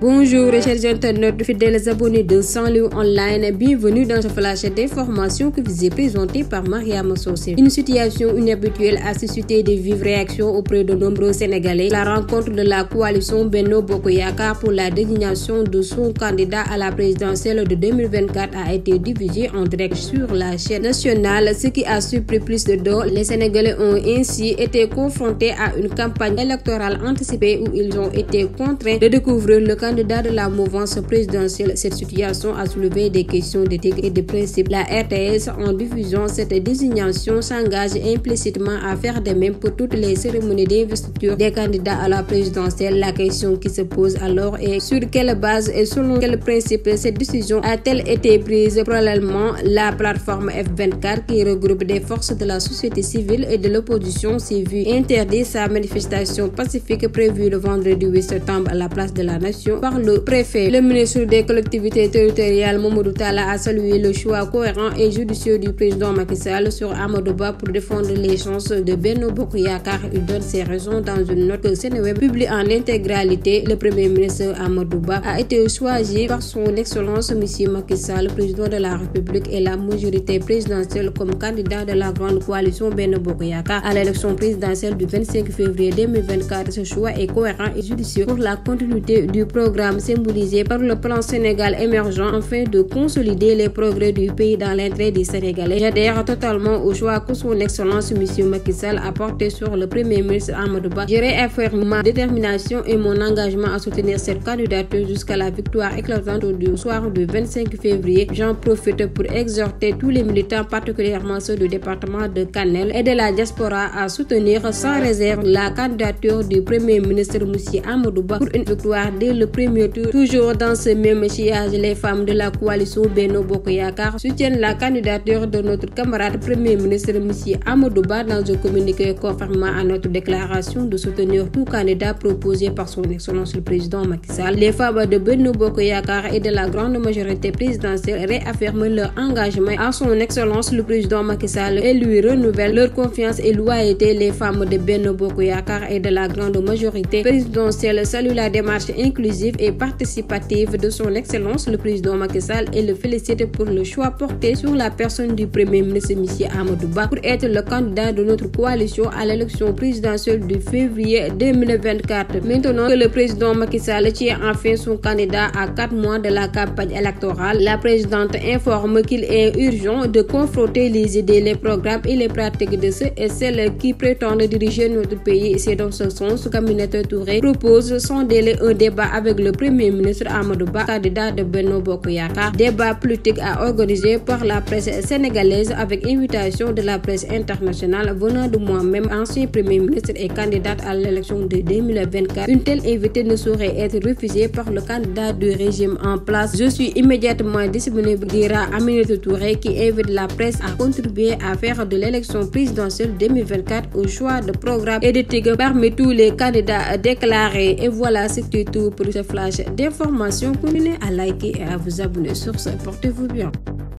Bonjour chers internautes fidèles abonnés de Saint-Louis Online, bienvenue dans ce flash d'informations que vous est présenté par Mariam Socé. Une situation inhabituelle a suscité de vives réactions auprès de nombreux Sénégalais. La rencontre de la coalition Benno Bokk Yakaar pour la désignation de son candidat à la présidentielle de 2024 a été diffusée en direct sur la chaîne nationale, ce qui a surpris plus de dons. Les Sénégalais ont ainsi été confrontés à une campagne électorale anticipée où ils ont été contraints de découvrir le candidat de la mouvance présidentielle. Cette situation a soulevé des questions d'éthique et de principe. La RTS, en diffusant cette désignation, s'engage implicitement à faire de même pour toutes les cérémonies d'investiture des candidats à la présidentielle. La question qui se pose alors est sur quelle base et selon quel principe cette décision a-t-elle été prise? Parallèlement, la plateforme F24, qui regroupe des forces de la société civile et de l'opposition, s'est vue interdire sa manifestation pacifique prévue le vendredi 8 septembre à la place de la Nation par le préfet. Le ministre des collectivités territoriales Mamadou Talla a salué le choix cohérent et judicieux du président Macky Sall sur Amadou Ba pour défendre les chances de Benno Bokk Yakaar. Il donne ses raisons dans une note que Seneweb publie en intégralité. Le premier ministre Amadou Ba a été choisi par son excellence M. Macky Sall, président de la République, et la majorité présidentielle comme candidat de la grande coalition Benno Bokk Yakaar à l'élection présidentielle du 25 février 2024. Ce choix est cohérent et judicieux pour la continuité du programme symbolisé par le plan Sénégal émergent afin de consolider les progrès du pays dans l'intérêt des Sénégalais. J'adhère totalement au choix que son excellence M. Macky Sall a porté sur le premier ministre Amadou Ba. Je réaffirme ma détermination et mon engagement à soutenir cette candidature jusqu'à la victoire éclatante du soir du 25 février. J'en profite pour exhorter tous les militants, particulièrement ceux du département de Kanel et de la diaspora, à soutenir sans réserve la candidature du premier ministre M. Amadou Ba pour une victoire dès le premier tour. Toujours dans ce même sillage, les femmes de la coalition Benno Bokk Yakaar soutiennent la candidature de notre camarade premier ministre M. Amadou Ba dans un communiqué confirmant à notre déclaration de soutenir tout candidat proposé par son excellence le président Macky Sall. Les femmes de Benno Bokk Yakaar et de la grande majorité présidentielle réaffirment leur engagement à son excellence le président Macky Sall et lui renouvellent leur confiance et loyauté. Les femmes de Benno Bokk Yakaar et de la grande majorité présidentielle saluent la démarche inclusive et participative de son excellence le président Macky Sall et le félicite pour le choix porté sur la personne du premier ministre M. Amadou Ba pour être le candidat de notre coalition à l'élection présidentielle du février 2024. Maintenant que le président Macky Sall tient enfin son candidat à 4 mois de la campagne électorale, la présidente informe qu'il est urgent de confronter les idées, les programmes et les pratiques de ceux et celles qui prétendent diriger notre pays. C'est dans ce sens qu'Aminata Touré propose sans délai un débat avec le premier ministre Amadou Ba, candidat de Benno Bokk Yakaar. Débat politique à organiser par la presse sénégalaise avec invitation de la presse internationale venant de moi-même, ancien premier ministre et candidate à l'élection de 2024. Une telle invitée ne saurait être refusée par le candidat du régime en place. Je suis immédiatement disponible, dira Aminata Touré, qui invite la presse à contribuer à faire de l'élection présidentielle 2024 au choix de programme et d'éthique parmi tous les candidats déclarés. Et voilà, c'est tout pour ce flash d'informations. Continuez à liker et à vous abonner sur ce. Portez-vous bien.